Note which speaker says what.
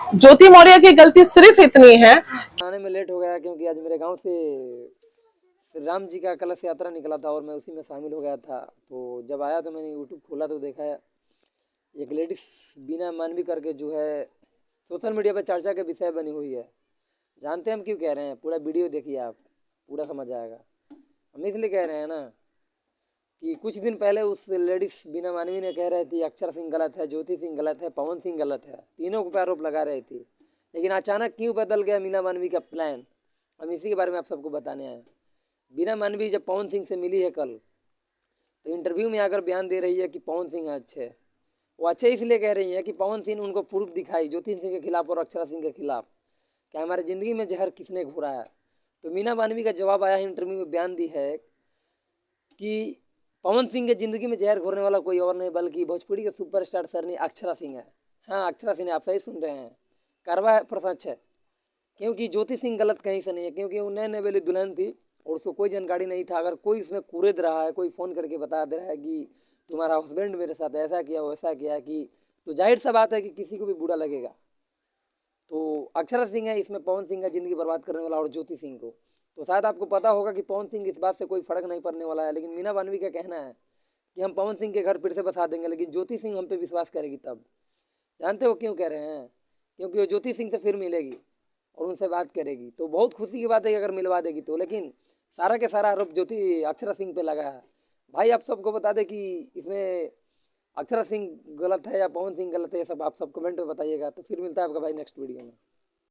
Speaker 1: ज्योति मौर्य की गलती सिर्फ इतनी है,
Speaker 2: आने में लेट हो गया क्योंकि आज मेरे गांव से श्री राम जी का कलश यात्रा निकला था और मैं उसी में शामिल हो गया था। तो जब आया तो मैंने यूट्यूब खोला तो देखा एक लेडीज बीना मानवी करके जो है सोशल मीडिया पर चर्चा के विषय बनी हुई है। जानते हैं हम क्यों कह रहे हैं? पूरा वीडियो देखिए, आप पूरा समझ आएगा। हम इसलिए कह रहे हैं ना कि कुछ दिन पहले उस लेडीज बीना मानवी ने कह रही थी अक्षरा सिंह गलत है, ज्योति सिंह गलत है, पवन सिंह गलत है, तीनों को आरोप लगा रही थी। लेकिन अचानक क्यों बदल गया मीना मानवी का प्लान, हम इसी के बारे में आप सबको बताने आए। बीना मानवी जब पवन सिंह से मिली है कल, तो इंटरव्यू में आकर बयान दे रही है कि पवन सिंह अच्छे। वो अच्छे इसलिए कह रही है कि पवन सिंह उनको प्रूफ दिखाई ज्योति सिंह के खिलाफ और अक्षरा सिंह के खिलाफ कि हमारी ज़िंदगी में जहर किसने घोरा है। तो मीना मानवी का जवाब आया है, इंटरव्यू में बयान दी है कि पवन सिंह के ज़िंदगी में जहर घोरने वाला कोई और नहीं बल्कि भोजपुरी के सुपरस्टार सरनी अक्षरा सिंह है। हाँ, अक्षरा सिंह, आप सही सुन रहे हैं, करवा है पर सच है। क्योंकि ज्योति सिंह गलत कहीं से नहीं है, क्योंकि वो नए नए वाली दुल्हन थी और उसको कोई जानकारी नहीं था। अगर कोई इसमें कूद रहा है, कोई फ़ोन करके बता दे रहा है कि तुम्हारा हस्बैंड मेरे साथ ऐसा किया वैसा किया कि, तो जाहिर सा बात है कि किसी को भी बुरा लगेगा। तो अक्षरा सिंह है इसमें पवन सिंह का ज़िंदगी बर्बाद करने वाला और ज्योति सिंह को। तो शायद आपको पता होगा कि पवन सिंह इस बात से कोई फ़र्क नहीं पड़ने वाला है, लेकिन मीना मानवी का कहना है कि हम पवन सिंह के घर फिर से बसा देंगे, लेकिन ज्योति सिंह हम पे विश्वास करेगी तब। जानते हो क्यों कह रहे हैं? क्योंकि वो ज्योति सिंह से फिर मिलेगी और उनसे बात करेगी। तो बहुत खुशी की बात है कि अगर मिलवा देगी तो, लेकिन सारा के सारा आरोप ज्योति अक्षरा सिंह पे लगा है। भाई आप सबको बता दें कि इसमें अक्षरा सिंह गलत है या पवन सिंह गलत है, ये सब आप सब कमेंट में बताइएगा। तो फिर मिलता है आपका भाई नेक्स्ट वीडियो में।